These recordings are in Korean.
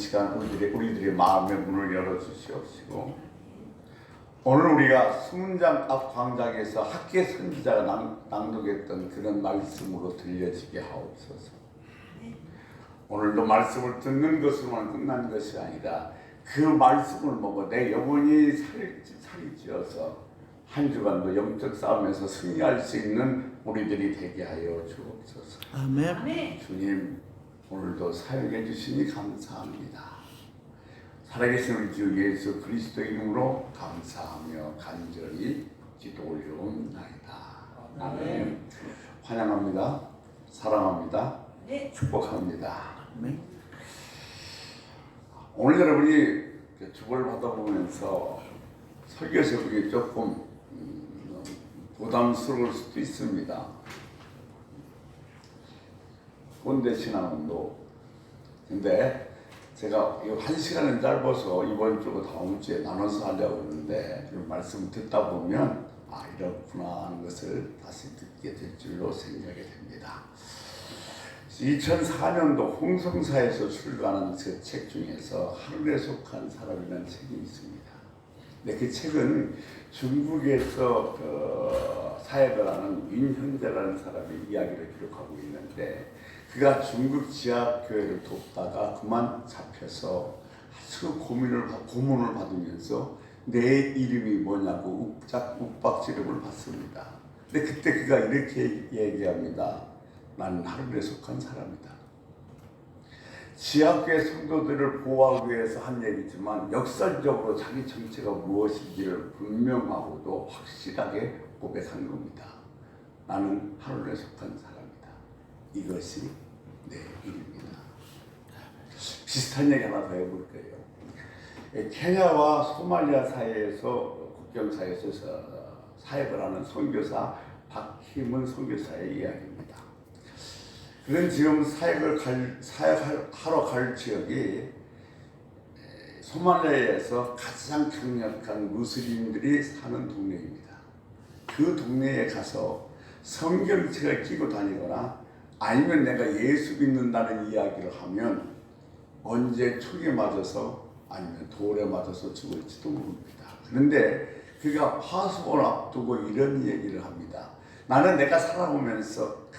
시간 우리들의 마음의 문을 열어주시옵시고, 오늘 우리가 수문장 앞 광장에서 학계 선지자가 낭독했던 그런 말씀으로 들려지게 하옵소서. 오늘도 말씀을 듣는 것으로만 끝난 것이 아니라 그 말씀을 먹어 내 영혼이 살이 찌어서 한 주간도 영적 싸움에서 승리할 수 있는 우리들이 되게 하여 주옵소서. 아멘. 주님, 오늘도 사용해 주시니 감사합니다. 살아계신 우리 주 예수 그리스도 이름으로 감사하며 간절히 기도 올려옵나이다. 아멘. 환영합니다. 사랑합니다. 네. 축복합니다. 아멘. 오늘 여러분이 주보를 받아보면서 설교 제목이 조금 부담스러울 수도 있습니다. 꼰대 신앙운동. 근데 제가 이 1시간은 짧아서 이번 주고 다음 주에 나눠서 하려고 했는데 그 말씀을 듣다 보면 이렇구나 하는 것을 다시 듣게 될 줄로 생각이 됩니다. 2004년도 홍성사에서 출간한 그 책 중에서 하늘에 속한 사람이라는 책이 있습니다. 근데 그 책은 중국에서 사역을 하는 윤현재라는 사람의 이야기를 기록하고 있는데, 그가 중국 지하교회를 돕다가 그만 잡혀서 아주 고문을 받으면서 내 이름이 뭐냐고 욱박지름을 받습니다. 근데 그때 그가 이렇게 얘기합니다. 나는 하늘에 속한 사람이다. 지하교회 성도들을 보호하기 위해서 한 얘기지만 역설적으로 자기 정체가 무엇인지를 분명하고도 확실하게 고백한 겁니다. 나는 하늘에 속한 사람이다. 이것이 내 이름이다. 비슷한 얘기 하나 더 해볼게요. 케냐와 소말리아 사이에서 국경 사이에서 사역을 하는 선교사 박희문 선교사의 이야기입니다. 그는 지금 사역하러 갈 지역이 소말리아에서 가장 강력한 무슬림들이 사는 동네입니다. 그 동네에 가서 성경책을 끼고 다니거나 아니면 내가 예수 믿는다는 이야기를 하면 언제 총에 맞아서 아니면 돌에 맞아서 죽을지도 모릅니다. 그런데 그가 파수을 앞두고 이런 얘기를 합니다. 나는 내가 살아오면서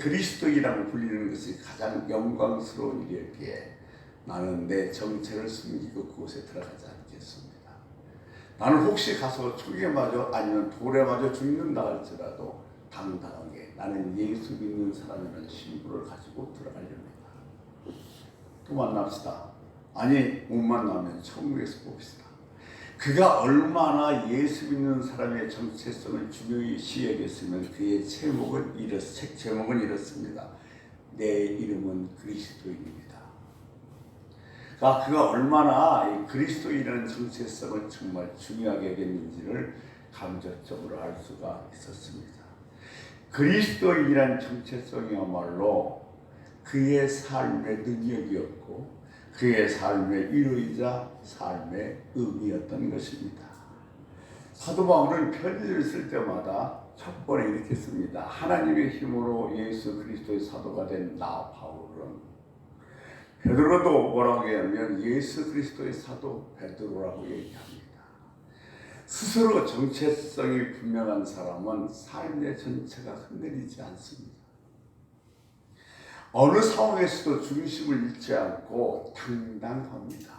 그리스도인이라고 불리는 것이 가장 영광스러운 일이었기에 나는 내 정체를 숨기고 그곳에 들어가지 않겠습니다. 나는 혹시 가서 총에 맞아 아니면 돌에 맞아 죽는다 할지라도 당당하게 나는 예수 믿는 사람이라는 신분을 가지고 들어가렵니다. 또 만납시다. 아니, 못 만나면 천국에서 봅시다. 그가 얼마나 예수 믿는 사람의 정체성을 중요시 여겼으면 그의 책 제목은 이렇습니다. 내 이름은 그리스도인입니다. 그가 얼마나 이 그리스도인이라는 정체성을 정말 중요하게 여겼는지를 감정적으로 알 수가 있었습니다. 그리스도인이란 정체성이야말로 그의 삶의 능력이었고 그의 삶의 위로이자 삶의 의미였던 것입니다. 사도 바울은 편지를 쓸 때마다 첫 번에 이렇게 씁니다. 하나님의 힘으로 예수 그리스도의 사도가 된 나 바울은, 베드로도 뭐라고 얘기하면 예수 그리스도의 사도 베드로라고 얘기합니다. 스스로 정체성이 분명한 사람은 삶의 전체가 흔들리지 않습니다. 어느 상황에서도 중심을 잃지 않고 당당합니다.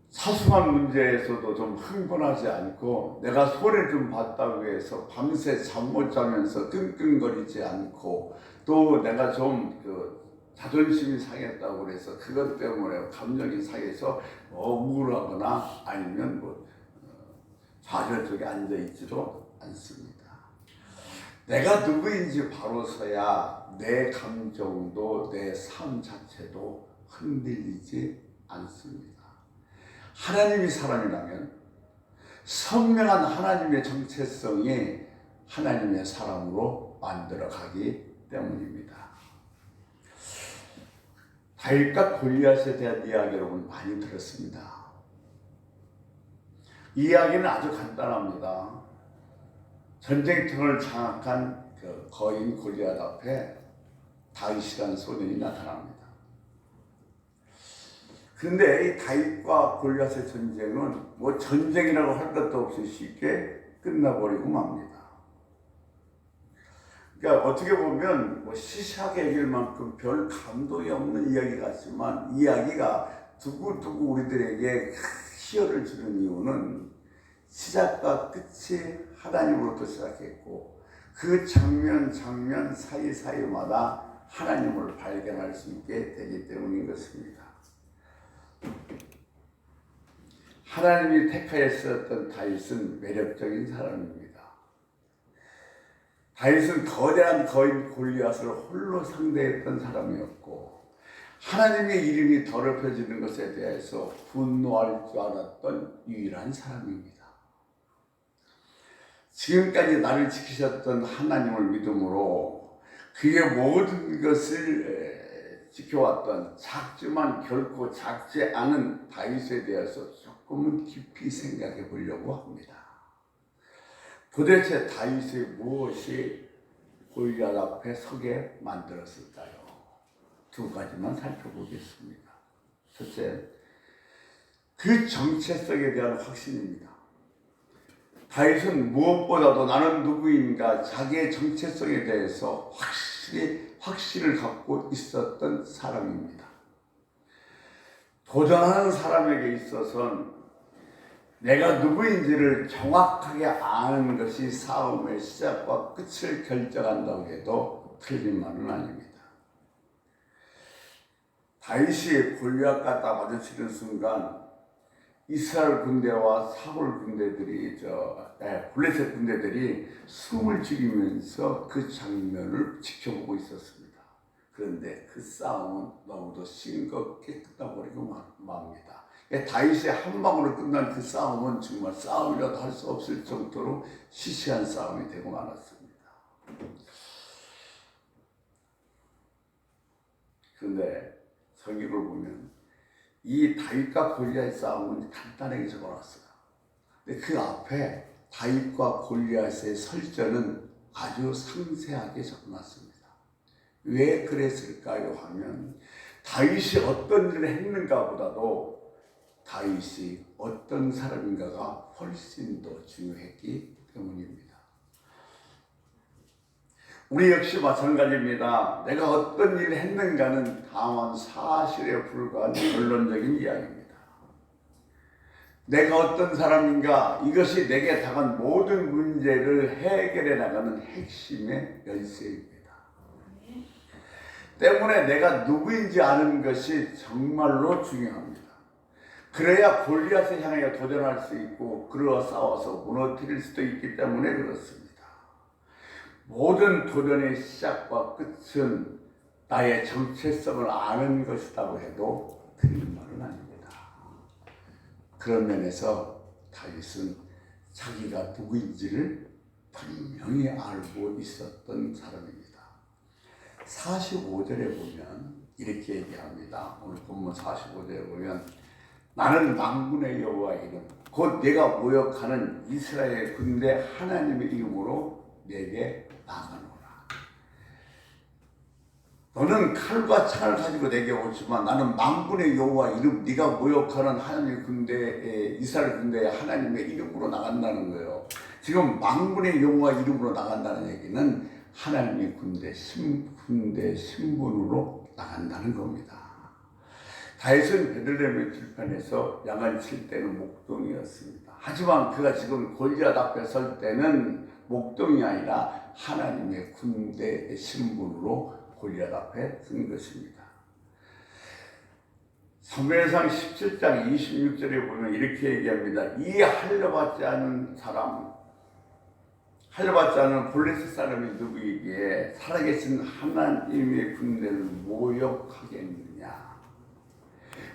사소한 문제에서도 좀 흥분하지 않고 내가 손해 좀 받다고 해서 밤새 잠 못 자면서 끙끙거리지 않고, 또 내가 좀 자존심이 상했다고 해서 그것 때문에 감정이 상해서 우울하거나 아니면 좌절 쪽에 앉아있지도 않습니다. 내가 누구인지 바로서야 내 감정도 내 삶 자체도 흔들리지 않습니다. 하나님이 사람이라면 선명한 하나님의 정체성이 하나님의 사람으로 만들어가기 때문입니다. 다윗과 골리앗에 대한 이야기 여러분 많이 들었습니다. 이 이야기는 아주 간단합니다. 전쟁터를 장악한 그 거인 골리앗 앞에 다윗이라는 소년이 나타납니다. 근데 이 다윗과 골리앗의 전쟁은 뭐 전쟁이라고 할 것도 없이 쉽게 끝나버리고 맙니다. 그러니까 어떻게 보면 뭐 시시하게 얘기할 만큼 별 감동이 없는 이야기 같지만 이야기가 두고두고 우리들에게 희열을 주는 이유는 시작과 끝이 하나님으로부터 시작했고 그 장면 사이사이마다 하나님을 발견할 수 있게 되기 때문인 것입니다. 하나님이 택하였었던 다윗은 매력적인 사람입니다. 다윗은 거대한 거인 골리앗을 홀로 상대했던 사람이었고 하나님의 이름이 더럽혀지는 것에 대해서 분노할 줄 알았던 유일한 사람입니다. 지금까지 나를 지키셨던 하나님을 믿음으로 그의 모든 것을 지켜왔던 작지만 결코 작지 않은 다윗에 대해서 조금은 깊이 생각해 보려고 합니다. 도대체 다윗이 무엇이 골리앗 앞에 서게 만들었을까요? 두 가지만 살펴보겠습니다. 첫째, 그 정체성에 대한 확신입니다. 다윗은 무엇보다도 나는 누구인가 자기의 정체성에 대해서 확신을 갖고 있었던 사람입니다. 도전하는 사람에게 있어서는 내가 누구인지를 정확하게 아는 것이 싸움의 시작과 끝을 결정한다고 해도 틀린 말은 아닙니다. 다윗이 골리앗과 마주치는 순간 이스라엘 군대와 사울 군대들이 블레셋 군대들이 숨을 죽이면서 그 장면을 지켜보고 있었습니다. 그런데 그 싸움은 너무도 싱겁게 끝나버리고 맙니다. 다윗의 한 방으로 끝난 그 싸움은 정말 싸움이라도 할 수 없을 정도로 시시한 싸움이 되고 말았습니다. 그런데 성경을 보면 이 다윗과 골리앗의 싸움은 간단하게 적어놨어요. 근데 그 앞에 다윗과 골리앗의 설전은 아주 상세하게 적어놨습니다. 왜 그랬을까요? 하면 다윗이 어떤 일을 했는가 보다도 다윗이 어떤 사람인가가 훨씬 더 중요했기 때문입니다. 우리 역시 마찬가지입니다. 내가 어떤 일을 했는가는 다만 사실에 불과한 결론적인 이야기입니다. 내가 어떤 사람인가, 이것이 내게 당한 모든 문제를 해결해 나가는 핵심의 열쇠입니다. 때문에 내가 누구인지 아는 것이 정말로 중요합니다. 그래야 골리앗을 향하여 도전할 수 있고 그러어 싸워서 무너뜨릴 수도 있기 때문에 그렇습니다. 모든 도전의 시작과 끝은 나의 정체성을 아는 것이라고 해도 틀린 말은 아닙니다. 그런 면에서 다윗은 자기가 누구인지를 분명히 알고 있었던 사람입니다. 45절에 보면 이렇게 얘기합니다. 오늘 본문 45절에 보면 나는 만군의 여호와의 이름 곧 내가 모욕하는 이스라엘 군대 하나님의 이름으로 내게 나가노라. 너는 칼과 창을 가지고 내게 오지만 나는 만군의 여호와 이름 네가 모욕하는 하나님의 군대 이스라엘 군대의 하나님의 이름으로 나간다는 거예요. 지금 만군의 여호와 이름으로 나간다는 얘기는 하나님의 군대 신분으로 나간다는 겁니다. 다윗은 베들레헴의 들판에서 양을 칠 때는 목동이었습니다. 하지만 그가 지금 골리앗 앞에 설 때는 목동이 아니라 하나님의 군대의 신분으로 골리앗 앞에 쓴 것입니다. 사무엘상 17장 26절에 보면 이렇게 얘기합니다. 이 할례받지 않은 사람, 할례받지 않은 블레셋 사람이 누구이기에 살아계신 하나님의 군대를 모욕하겠느냐.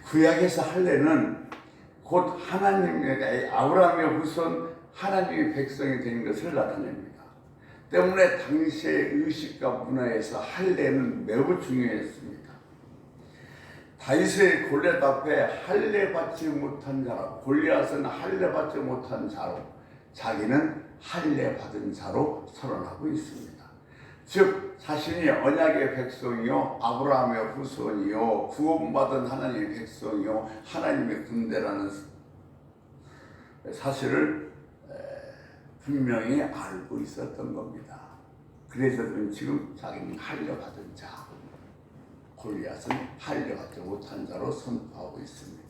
구약에서 할례는 곧 하나님의 아브라함의 후손 하나님의 백성이 된 것을 나타냅니다. 때문에 당시의 의식과 문화에서 할례는 매우 중요했습니다. 다윗의 골리앗 앞에 할례받지 못한 자로, 골리앗은 할례받지 못한 자로, 자기는 할례받은 자로 선언하고 있습니다. 즉 자신이 언약의 백성이요 아브라함의 후손이요 구원받은 하나님의 백성이요 하나님의 군대라는 사실을 분명히 알고 있었던 겁니다. 그래서 지금 자기는 할려받은 자, 골리앗은 할려받지 못한 자로 선포하고 있습니다.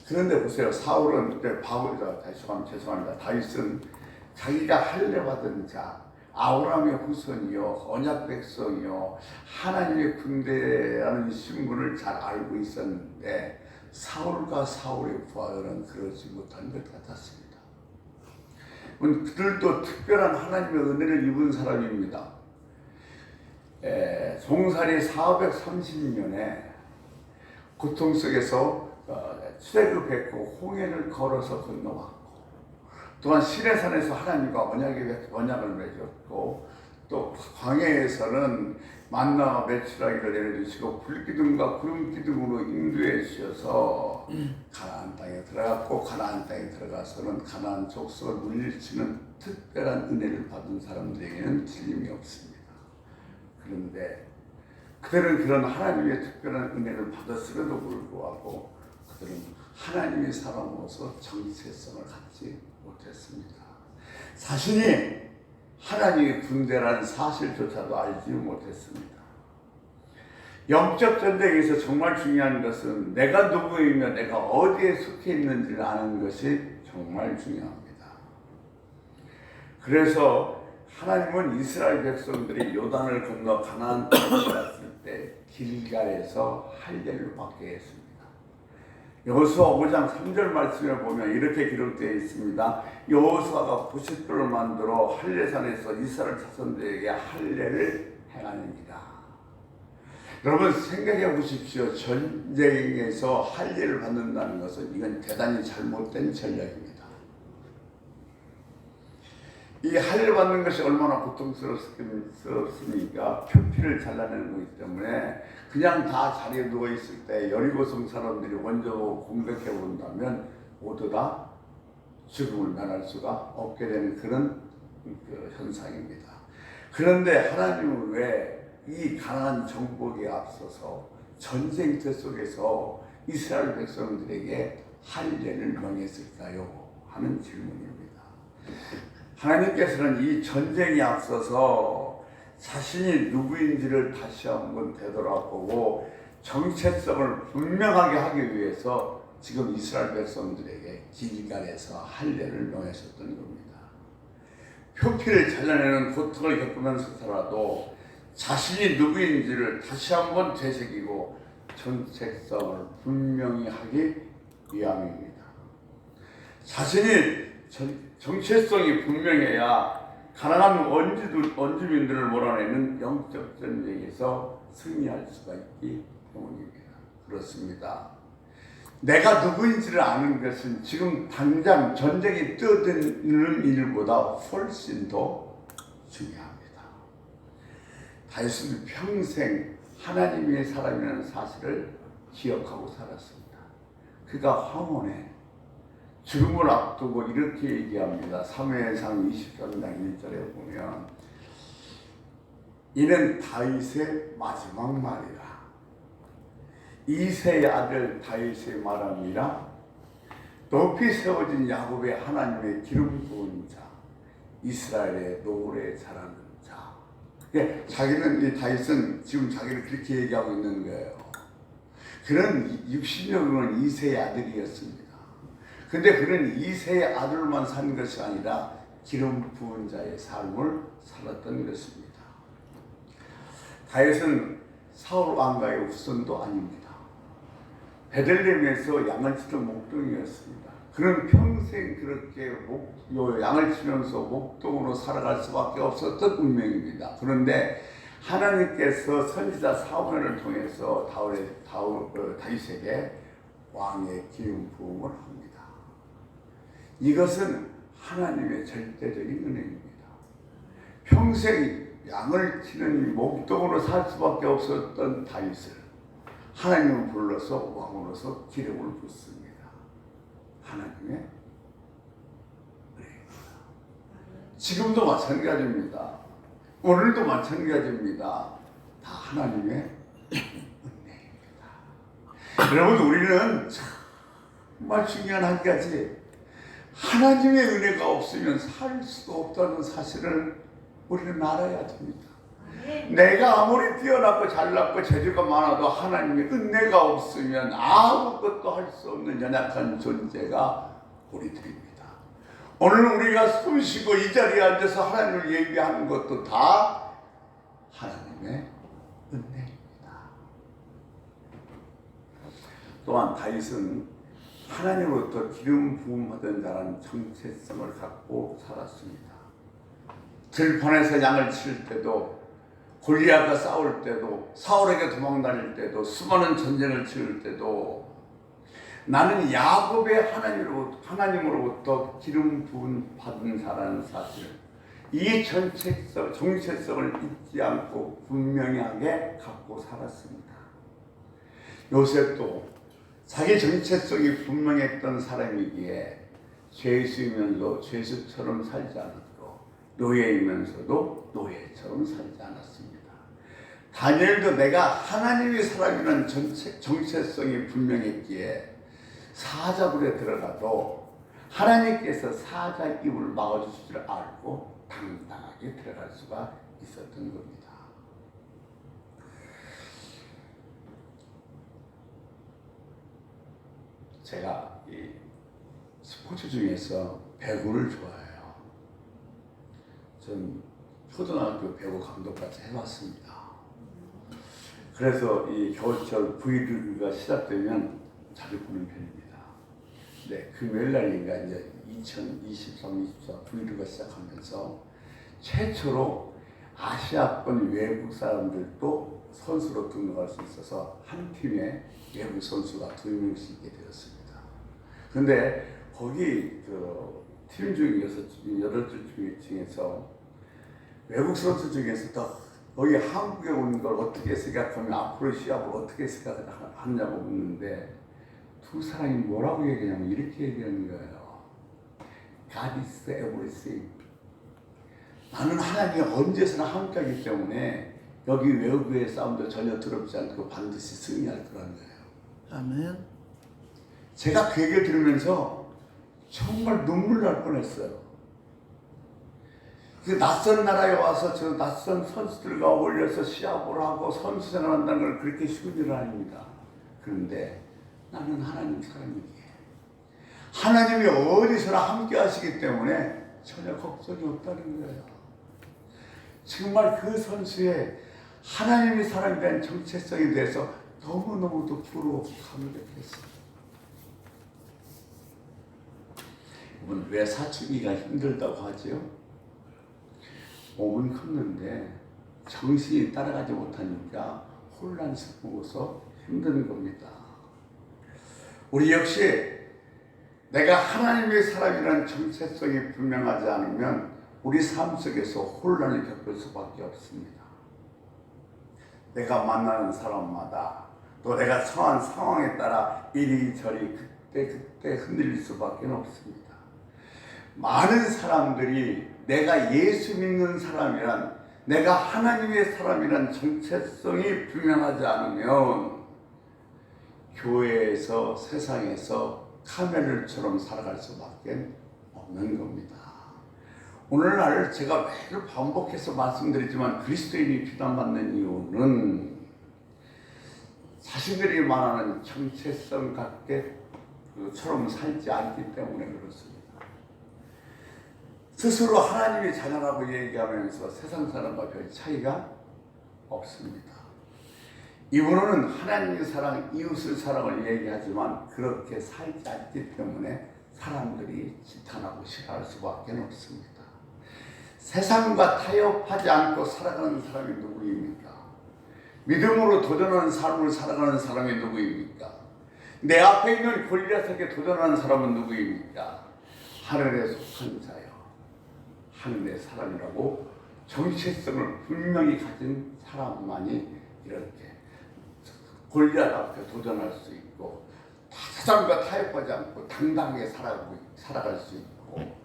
그런데 보세요. 사울은 죄송합니다. 다윗은 자기가 할려받은 자, 아브라함의 후손이요 언약 백성이요 하나님의 군대라는 신분을 잘 알고 있었는데 사울과 사울의 부하들은 그러지 못한 것 같았습니다. 그들도 특별한 하나님의 은혜를 입은 사람입니다. 종살이 430년에 고통 속에서 출애굽했고 홍해를 걸어서 건너왔고 또한 시내산에서 하나님과 언약을 맺었고 또 광야에서는 만나와 메추라기를 내려주시고 불기둥과 구름기둥으로 인도해 주셔서 가나안 땅에 들어갔고 가나안 땅에 들어가서는 가나안 족속을 물리치는 특별한 은혜를 받은 사람들에게는 틀림이 없습니다. 그런데 그들은 그런 하나님의 특별한 은혜를 받았음에도 불구하고 그들은 하나님의 사람으로서 정체성을 갖지 못했습니다. 자신이 하나님의 군대라는 사실조차도 알지 못했습니다. 영적 전쟁에서 정말 중요한 것은 내가 누구이며 내가 어디에 속해 있는지를 아는 것이 정말 중요합니다. 그래서 하나님은 이스라엘 백성들이 요단을 건너 가나안 땅에 들어갔을 때 길갈에서 할례를 받게 했습니다. 여호수아 5장 3절 말씀에 보면 이렇게 기록되어 있습니다. 여호수아가 부싯돌을 만들어 할례산에서 이스라엘 자손들에게 할례를 행하니라. 여러분 생각해 보십시오. 전쟁에서 할례를 받는다는 것은 이건 대단히 잘못된 전략입니다. 이 할례 받는 것이 얼마나 고통스럽습니까? 표피를 잘라내는 거기 때문에 그냥 다 자리에 누워 있을 때 여리고성 사람들이 먼저 공격해 본다면 모두 다 죽음을 면할 수가 없게 되는 그런 현상입니다. 그런데 하나님은 왜 이 가나안 정복에 앞서서 전쟁터 속에서 이스라엘 백성들에게 할례를 명했을까요? 하는 질문입니다. 하나님께서는 이 전쟁에 앞서서 자신이 누구인지를 다시 한번 되돌아보고 정체성을 분명하게 하기 위해서 지금 이스라엘 백성들에게 길갈에서 할례를 명하셨던 겁니다. 표피를 잘라내는 고통을 겪으면서라도 자신이 누구인지를 다시 한번 되새기고 정체성을 분명히 하기 위함입니다. 자신이 정체성이 분명해야 가난한 원주민들을 몰아내는 영적 전쟁에서 승리할 수가 있기 때문입니다. 그렇습니다. 내가 누구인지를 아는 것은 지금 당장 전쟁이 뛰어드는 일보다 훨씬 더 중요합니다. 다윗은 평생 하나님의 사람이라는 사실을 기억하고 살았습니다. 그가 황혼에 죽음을 앞두고 이렇게 얘기합니다. 사무엘상 20장 1절에 보면 이는 다윗의 마지막 말이라. 이새의 아들 다윗의 말함이라. 높이 세워진 야곱의 하나님의 기름 부은 자, 이스라엘의 노래 잘하는 자. 자기는 이 다윗은 지금 자기를 그렇게 얘기하고 있는 거예요. 그는 60년은 이새의 아들이었습니다. 근데 그는 이새의 아들만 산 것이 아니라 기름 부은 자의 삶을 살았던 것입니다. 다윗은 사울 왕가의 후손도 아닙니다. 베들레헴에서 양을 치던 목동이었습니다. 그는 평생 그렇게 양을 치면서 목동으로 살아갈 수밖에 없었던 운명입니다. 그런데 하나님께서 선지자 사무엘을 통해서 다윗에게 왕의 기름 부음을 합니다. 이것은 하나님의 절대적인 은혜입니다. 평생 양을 치는 목동으로 살 수밖에 없었던 다윗을 하나님은 불러서 왕으로서 기름을 붓습니다. 하나님의 은혜입니다. 지금도 마찬가지입니다. 오늘도 마찬가지입니다. 다 하나님의 은혜입니다. 여러분, 우리는 정말 중요한 한 가지, 하나님의 은혜가 없으면 살 수가 없다는 사실을 우리는 알아야 됩니다. 내가 아무리 뛰어나고 잘났고 재주가 많아도 하나님의 은혜가 없으면 아무것도 할 수 없는 연약한 존재가 우리들입니다. 오늘 우리가 숨쉬고 이 자리에 앉아서 하나님을 예배하는 것도 다 하나님의 은혜입니다. 또한 다윗은 하나님으로부터 기름 부음받은 자라는 정체성을 갖고 살았습니다. 들판에서 양을 칠 때도, 골리앗과 싸울 때도, 사울에게 도망다닐 때도, 수많은 전쟁을 치를 때도 나는 야곱의 하나님으로부터 기름 부음 받은 자라는 사실, 이 정체성을 잊지 않고 분명하게 갖고 살았습니다. 요셉도 자기 정체성이 분명했던 사람이기에 죄수이면서 죄수처럼 살지 않았고 노예이면서도 노예처럼 살지 않았습니다. 다니엘도 내가 하나님의 사람이라는 정체성이 분명했기에 사자굴에 들어가도 하나님께서 사자 입을 막아주실 줄 알고 당당하게 들어갈 수가 있었던 겁니다. 제가 이 스포츠 중에서 배구를 좋아해요. 전 초등학교 배구 감독까지 해봤습니다. 그래서 이 겨울철 V리그가 시작되면 자주 보는 편입니다. 네, 금요일 날인가 이제 2023-24 V리그가 시작하면서 최초로 아시아권 외국 사람들도 선수로 등록할 수 있어서 한 팀에 외국 선수가 2명씩 있게 되었습니다. 근데 거기 팀 중에 8줄 중에서 외국 선수 중에서 거기 한국에 오는 걸 어떻게 생각하면 앞으로 시합을 어떻게 생각하냐고 묻는데 두 사람이 뭐라고 얘기하냐면 이렇게 얘기하는 거예요. God is everything. 나는 하나님이 언제서나 함께하기 때문에 여기 외국의 싸움도 전혀 두렵지 않고 반드시 승리할 거라는 거예요. 아멘. 제가 그 얘기를 들으면서 정말 눈물 날 뻔했어요. 그 낯선 나라에 와서 저 낯선 선수들과 어울려서 시합을 하고 선수 생활한다는 걸 그렇게 쉬운 일은 아닙니다. 그런데 나는 하나님 사람이기에 하나님이 어디서나 함께 하시기 때문에 전혀 걱정이 없다는 거예요. 정말 그 선수의 하나님의 사람이라는 정체성에 대해서 너무너무도 부러워 감격했어요. 여러분, 왜 사춘기가 힘들다고 하지요? 몸은 컸는데 정신이 따라가지 못하니까 혼란스러워서 힘든 겁니다. 우리 역시 내가 하나님의 사람이라는 정체성이 분명하지 않으면 우리 삶 속에서 혼란을 겪을 수밖에 없습니다. 내가 만나는 사람마다 또 내가 처한 상황에 따라 이리저리 그때 흔들릴 수밖에 없습니다. 많은 사람들이 내가 예수 믿는 사람이란, 내가 하나님의 사람이란 정체성이 분명하지 않으면 교회에서 세상에서 카멜들처럼 살아갈 수밖에 없는 겁니다. 오늘날 제가 매일 반복해서 말씀드리지만 그리스도인이 비난받는 이유는 자신들이 말하는 정체성 같게처럼 살지 않기 때문에 그렇습니다. 스스로 하나님의 자녀라고 얘기하면서 세상 사람과 별 차이가 없습니다. 이분은 하나님의 사랑, 이웃의 사랑을 얘기하지만 그렇게 살지 않기 때문에 사람들이 지탄하고 싫어할 수밖에 없습니다. 세상과 타협하지 않고 살아가는 사람이 누구입니까? 믿음으로 도전하는 삶을 살아가는 사람이 누구입니까? 내 앞에 있는 골리앗에게 도전하는 사람은 누구입니까? 하늘에 속한 자요, 하늘의 사람이라고 정체성을 분명히 가진 사람만이 이렇게 골리앗 앞에 도전할 수 있고 세상과 타협하지 않고 당당하게 살아갈 수 있고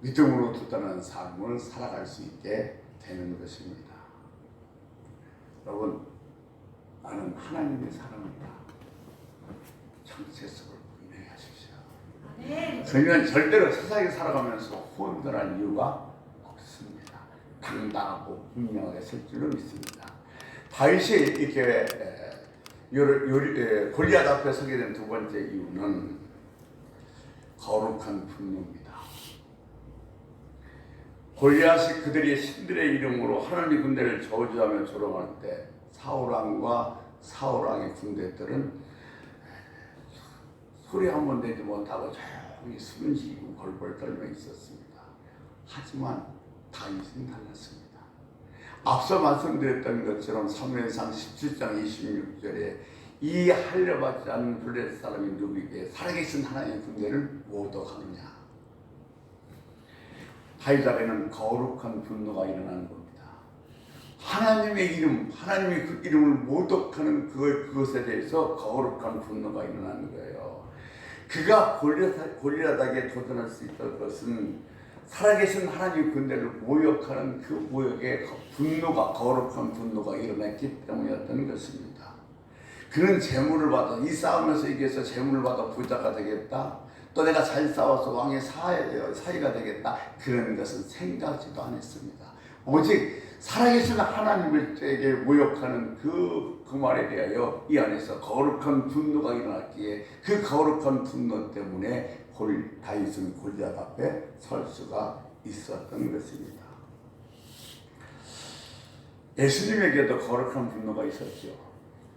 믿음으로 도전하는 삶을 살아갈 수 있게 되는 것입니다. 여러분, 나는 하나님의 사람이다. 정체성을 분명하십시오. 저희는 절대로 세상에 살아가면서 혼돈할 이유가 없습니다. 당당하고 분명하게 설 줄로 믿습니다. 다윗이 이렇게 골리앗 앞에 서게 된 두 번째 이유는 거룩한 분노입니다. 골리앗이 그들의 신들의 이름으로 하나님의 군대를 저주하며 조롱할 때 사울왕과 사울왕의 군대들은 소리 한 번 내지 못하고 조용히 숨쉬고 벌벌 떨며 있었습니다. 하지만 다윗은 달랐습니다. 앞서 말씀드렸던 것처럼 사무엘상 17장 26절에 이 할려받지 않는 블레셋 사람이 누구에게 살아계신 하나님의 군대를 모독하느냐. 다윗 안에는 거룩한 분노가 일어나는 겁니다. 하나님의 이름, 하나님의 그 이름을 모독하는 그것에 대해서 거룩한 분노가 일어나는 거예요. 그가 골리앗에게 도전할 수 있던 것은 살아계신 하나님의 군대를 모욕하는 그 모욕의 분노가, 거룩한 분노가 일어났기 때문이었던 것입니다. 그는 재물을 받아, 이 싸움에서 이겨서 재물을 받아 부자가 되겠다, 또 내가 잘 싸워서 왕의 사위가 되겠다, 그런 것은 생각지도 않았습니다. 오직 살아계신 하나님에게 모욕하는 그 말에 대하여 이 안에서 거룩한 분노가 일어났기에 그 거룩한 분노 때문에 다윗은 골리앗 앞에 설 수가 있었던 것입니다. 예수님에게도 거룩한 분노가 있었죠.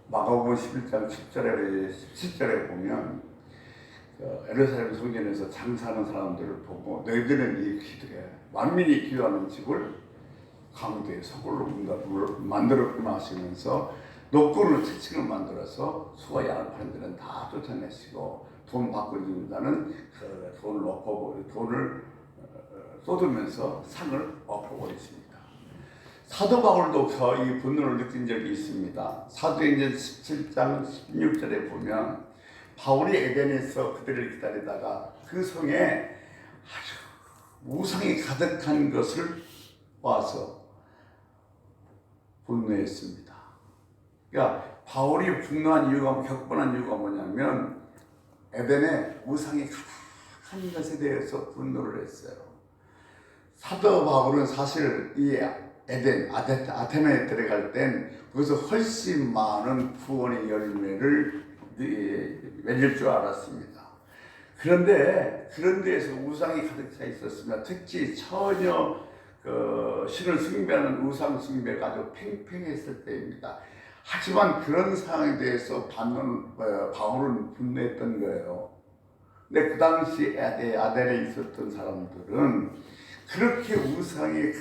마가복음 11장 17절에 보면 예루살렘 성전에서 장사하는 사람들을 보고 너희들은 이 기도에 만민이 기도하는 집을 가운데 서굴로 만들었구나 하시면서 노끈으로 채찍을 만들어서 수와 양을 파는 데는 다 쫓아내시고 돈 받고 있는 자는 그 돈을 쏟으면서 상을 엎어버리십니다. 사도 바울도 이 분노를 느낀 적이 있습니다. 사도행전 17장 16절에 보면 바울이 에덴에서 그들을 기다리다가 그 성에 아주 우상이 가득한 것을 봐서 분노했습니다. 그러니까 바울이 분노한 이유가, 격분한 이유가 뭐냐면 에덴에 우상이 가득한 것에 대해서 분노를 했어요. 사도 바울은 사실 이 에덴, 아테네에 들어갈 땐 거기서 훨씬 많은 구원의 열매를 맺을 줄 알았습니다. 그런데 그런 데에서 우상이 가득 차 있었으면, 특히 전혀 신을 숭배하는 우상 숭배가 아주 팽팽했을 때입니다. 하지만 그런 상황에 대해서 바울은 분노했던 거예요. 근데 그 당시 아덴에 있었던 사람들은 그렇게 우상이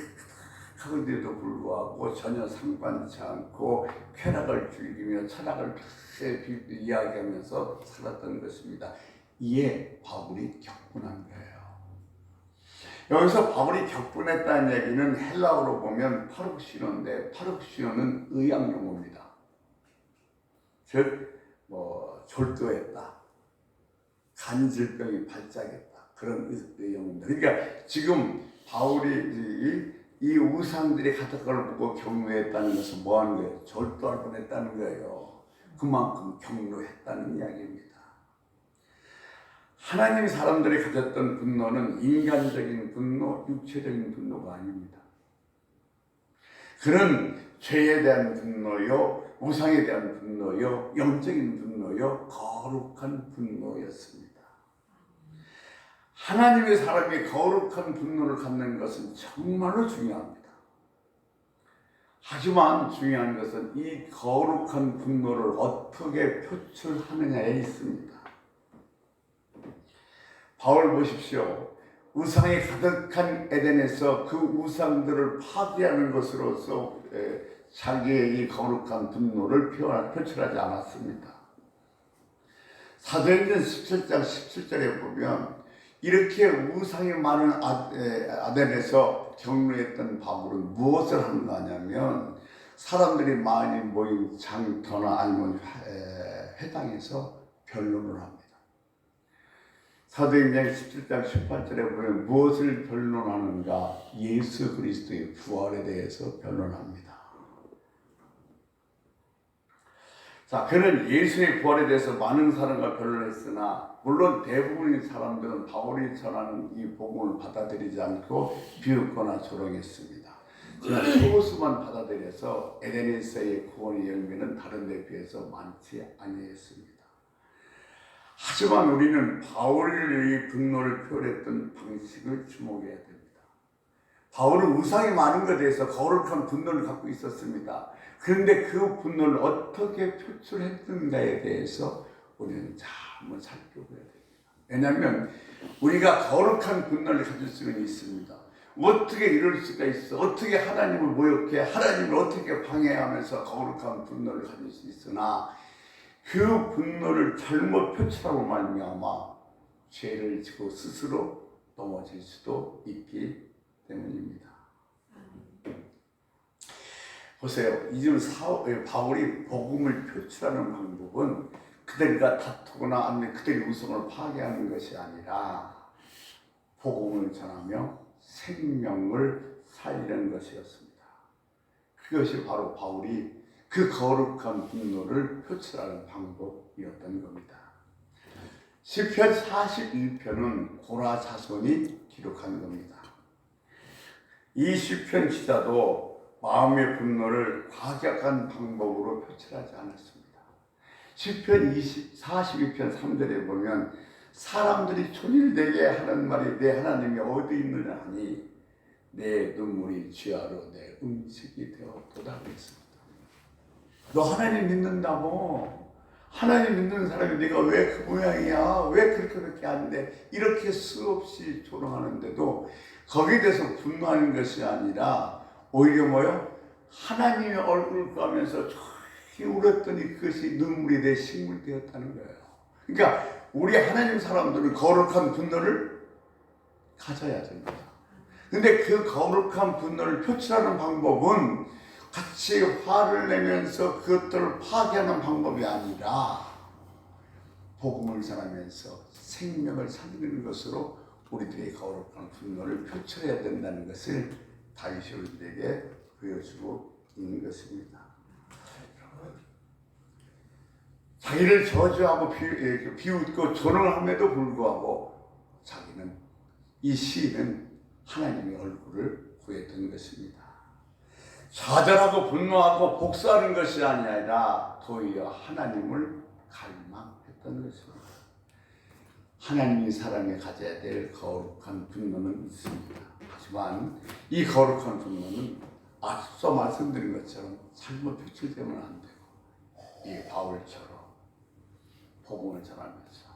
가운데도 불구하고 전혀 상관치 않고 쾌락을 즐기며 철학을 이야기하면서 살았던 것입니다. 이에 바울이 격분한 거예요. 여기서 바울이 격분했다는 얘기는 헬라어로 보면 파룩시노인데, 파룩시노는 의학 용어입니다. 즉 졸도했다, 간질병이 발작했다, 그런 의용입니다. 그러니까 지금 바울이 이 우상들이 가득한 걸 보고 경노했다는 것은 뭐 하는 거예요? 졸도할 뻔했다는 거예요. 그만큼 경노했다는 이야기입니다. 하나님이 사람들이 가졌던 분노는 인간적인 분노, 육체적인 분노가 아닙니다. 그는 죄에 대한 분노요, 우상에 대한 분노요, 영적인 분노요, 거룩한 분노였습니다. 하나님의 사람이 거룩한 분노를 갖는 것은 정말로 중요합니다. 하지만 중요한 것은 이 거룩한 분노를 어떻게 표출하느냐에 있습니다. 바울 보십시오. 우상이 가득한 에덴에서 그 우상들을 파괴하는 것으로서 자기의 이 거룩한 분노를 표출하지 않았습니다. 사도행전 17장 17절에 보면 이렇게 우상이 많은 아덴에서 경로했던 바울은 무엇을 하는 거냐면 사람들이 많이 모인 장터나 아니면 회당에서 변론을 합니다. 사도행전 17장 18절에 보면 무엇을 변론하는가? 예수 그리스도의 부활에 대해서 변론합니다. 자, 그는 예수의 부활에 대해서 많은 사람과 변론했으나 물론 대부분의 사람들은 바울이 전하는 이 복음을 받아들이지 않고 비웃거나 조롱했습니다. 그러나 소수만 받아들여서 에덴에서의 구원의 열매는 다른 데 비해서 많지 아니했습니다. 하지만 우리는 바울의 분노를 표현했던 방식을 주목해야 됩니다. 바울은 우상이 많은 것에 대해서 거룩한 분노를 갖고 있었습니다. 그런데 그 분노를 어떻게 표출했는가에 대해서 우리는 잘 한번 살펴봐야 됩니다. 왜냐하면 우리가 거룩한 분노를 가질 수는 있습니다. 어떻게 이럴 수가 있어? 어떻게 하나님을 모욕해? 하나님을 어떻게 방해하면서 거룩한 분노를 가질 수 있으나 그 분노를 잘못 표출하고 말미암아 죄를 지고 스스로 넘어질 수도 있기 때문입니다. 보세요. 이즘 바울이 복음을 표출하는 방법은 그들과 다투거나 아니면 그들의 우성을 파괴하는 것이 아니라 복음을 전하며 생명을 살리는 것이었습니다. 그것이 바로 바울이 그 거룩한 분노를 표출하는 방법이었던 겁니다. 시편 41편은 고라 자손이 기록한 겁니다. 이 시편 기자도 마음의 분노를 과격한 방법으로 표출하지 않았습니다. 시편 42편 3절에 보면 사람들이 촌일되게 하는 말이 내 하나님이 어디 있느냐 하니 내 눈물이 쥐하로 내 음식이 되었도다 그랬습니다. 너 하나님 믿는다고? 하나님 믿는 사람이 네가 왜 그 모양이야? 왜 그렇게 안 돼? 이렇게 수없이 조롱하는데도 거기에 대해서 분노하는 것이 아니라 오히려 뭐요? 하나님의 얼굴을 보면서 저기 울었더니 그것이 눈물이 내 식물이 되었다는 거예요. 그러니까 우리 하나님 사람들은 거룩한 분노를 가져야 됩니다. 근데 그 거룩한 분노를 표출하는 방법은 같이 화를 내면서 그것들을 파괴하는 방법이 아니라 복음을 전하면서 생명을 살리는 것으로 우리들의 거룩한 분노를 표출해야 된다는 것을 다윗이 우리에게 보여주고 있는 것입니다. 자기를 저주하고 비웃고 조롱함에도 불구하고 자기는 이 시인은 하나님의 얼굴을 구했던 것입니다. 좌절하고 분노하고 복수하는 것이 아니라 도리어 하나님을 갈망했던 것입니다. 하나님이 사람이 가져야 될 거룩한 분노는 있습니다. 하지만 이 거룩한 분노는 앞서 말씀드린 것처럼 잘못 표출되면 안 되고 이 바울처럼 복음을 전하면서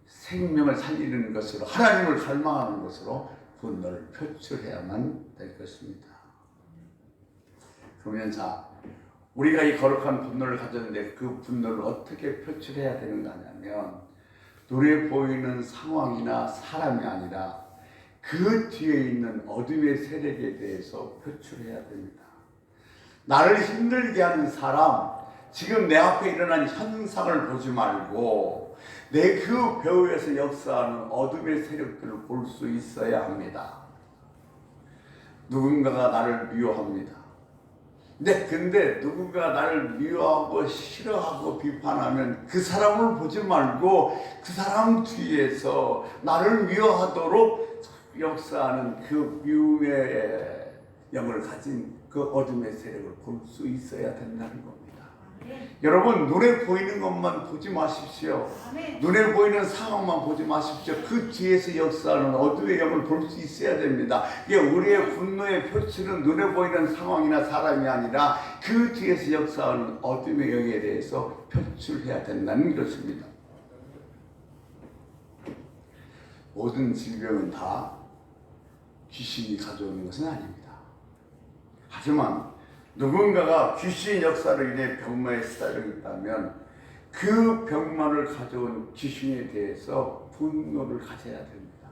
생명을 살리는 것으로 하나님을 갈망하는 것으로 분노를 표출해야만 될 것입니다. 그러면 자, 우리가 이 거룩한 분노를 가졌는데 그 분노를 어떻게 표출해야 되는가 하냐면 눈에 보이는 상황이나 사람이 아니라 그 뒤에 있는 어둠의 세력에 대해서 표출해야 됩니다. 나를 힘들게 하는 사람, 지금 내 앞에 일어난 현상을 보지 말고 내 그 배후에서 역사하는 어둠의 세력들을 볼 수 있어야 합니다. 누군가가 나를 미워합니다. 근데 누군가 나를 미워하고 싫어하고 비판하면 그 사람을 보지 말고 그 사람 뒤에서 나를 미워하도록 역사하는 그 미움의 영을 가진 그 어둠의 세력을 볼 수 있어야 된다는 겁니다. 여러분, 눈에 보이는 것만 보지 마십시오. 눈에 보이는 상황만 보지 마십시오. 그 뒤에서 역사하는 어둠의 영을 볼 수 있어야 됩니다. 이게 우리의 분노의 표출은 눈에 보이는 상황이나 사람이 아니라 그 뒤에서 역사하는 어둠의 영에 대해서 표출해야 된다는 것입니다. 모든 질병은 다 귀신이 가져오는 것은 아닙니다. 하지만 누군가가 귀신 역사로 인해 병마에 시달려 있다면 그 병마를 가져온 귀신에 대해서 분노를 가져야 됩니다.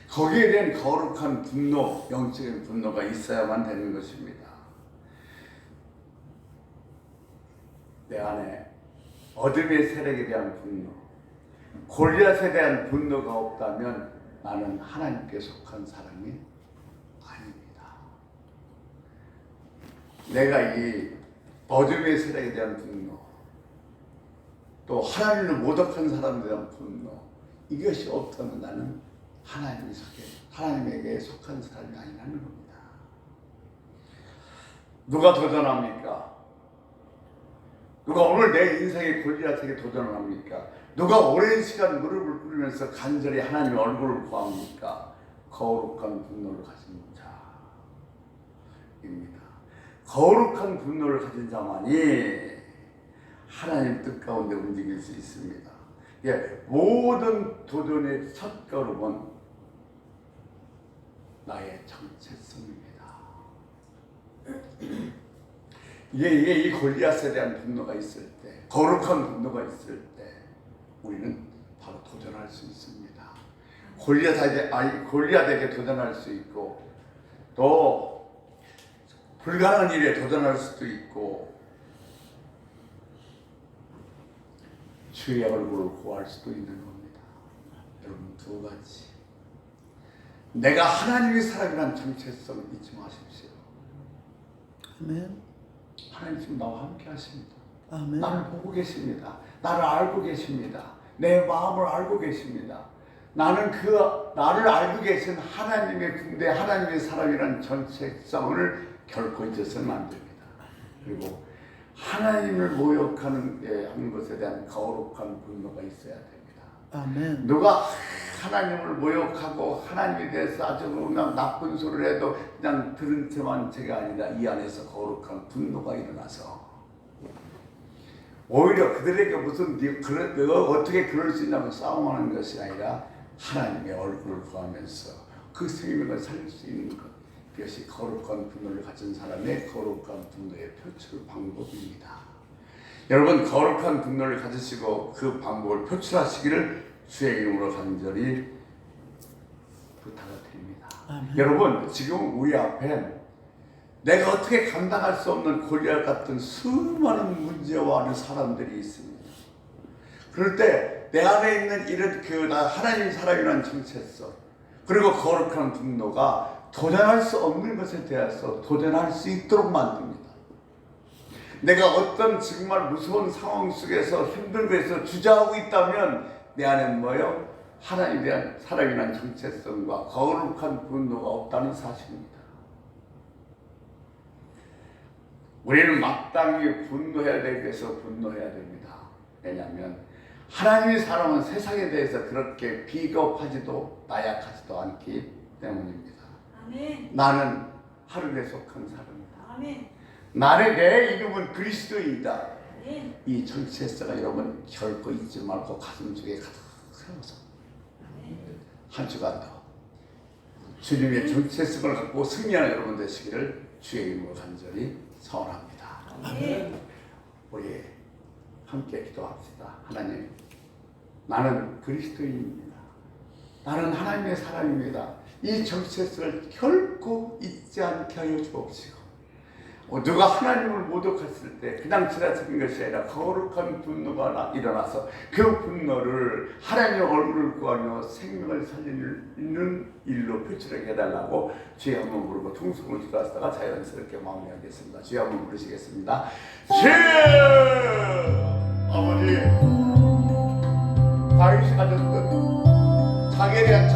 거기에 대한 거룩한 분노, 영적인 분노가 있어야만 되는 것입니다. 내 안에 어둠의 세력에 대한 분노, 골리앗에 대한 분노가 없다면 나는 하나님께 속한 사람이 아닙니다. 내가 이 어둠의 세력에 대한 분노, 또 하나님을 모독한 사람에 대한 분노, 이것이 없다면 나는 하나님에게 속한 사람이 아니라는 겁니다. 누가 도전합니까? 누가 오늘 내 인생의 골리앗에게 도전을 합니까? 누가 오랜 시간 무릎을 꿇으면서 간절히 하나님의 얼굴을 구합니까? 거룩한 분노를 가진 자입니다. 거룩한 분노를 가진 자만이 하나님 뜻 가운데 움직일 수 있습니다. 예, 모든 도전의 첫 걸음은 나의 정체성입니다. 이 골리앗에 대한 분노가 있을 때, 거룩한 분노가 있을 때 우리는 바로 도전할 수 있습니다. 골리앗에게 도전할 수 있고, 또 불가능한 일에 도전할 수도 있고, 주의 얼굴을 구할 수도 있는 겁니다. 여러분, 두 가지. 내가 하나님의 사람이라는 정체성을 잊지 마십시오. 아멘. 하나님 지금 나와 함께 하십니다. 아멘. 나를 보고 계십니다. 나를 알고 계십니다. 내 마음을 알고 계십니다. 나는 나를 알고 계신 하나님의 군대, 하나님의 사람이라는 정체성을 결코 잊어서는 안 됩니다. 그리고 하나님을 모욕하는 것에 대한 거룩한 분노가 있어야 됩니다. 아멘. 누가 하나님을 모욕하고 하나님에 대해서 아주 그냥 나쁜 소리를 해도 그냥 들은 채만 제가 아니라 이 안에서 거룩한 분노가 일어나서 오히려 그들에게 너가 어떻게 그럴 수 있냐고 싸움하는 것이 아니라 하나님의 얼굴을 구하면서 그 생명을 살릴 수 있는 것, 이것이 거룩한 분노를 가진 사람의 거룩한 분노의 표출 방법입니다. 여러분, 거룩한 분노를 가지시고 그 방법을 표출하시기를 주의 이름으로 간절히 부탁을 드립니다. 아멘. 여러분, 지금 우리 앞에 내가 어떻게 감당할 수 없는 골리앗 같은 수많은 문제와 하는 사람들이 있습니다. 그럴 때 내 안에 있는 이런 나 하나님 사람이라는 정체성, 그리고 거룩한 분노가 도전할 수 없는 것에 대해서 도전할 수 있도록 만듭니다. 내가 어떤 정말 무서운 상황 속에서 힘들고 해서 주저하고 있다면 내 안에는 뭐예요? 하나님에 대한 사람이라는 정체성과 거룩한 분노가 없다는 사실입니다. 우리는 마땅히 분노해야 되기 위해서 분노해야 됩니다. 왜냐하면 하나님의 사람은 세상에 대해서 그렇게 비겁하지도 나약하지도 않기 때문입니다. 아멘. 나는 하늘에 속한 사람이다. 아멘. 내 이름은 그리스도이다. 아멘. 이 정체성을 여러분 결코 잊지 말고 가슴 속에 가득 세워서 한 주간 더 주님의 정체성을 갖고 승리하는 여러분 되시기를 주의 이름으로 간절히 소원합니다. 아멘. 우리 함께 기도합시다. 하나님, 나는 그리스도인입니다. 나는 하나님의 사람입니다. 이 정체성을 결코 잊지 않게 하여 주옵시고, 누가 하나님을 모독했을 때 그냥 지나치는 것이 아니라 거룩한 분노가 일어나서 그 분노를 하나님의 얼굴을 구하며 생명을 살리는 일로 표출하게 해달라고 주의 한번 부르고 통성을 기도하시다가 자연스럽게 마무리하겠습니다. 주의 한번 부르시겠습니다. 아버지, 다윗이 가졌던 자기에 대한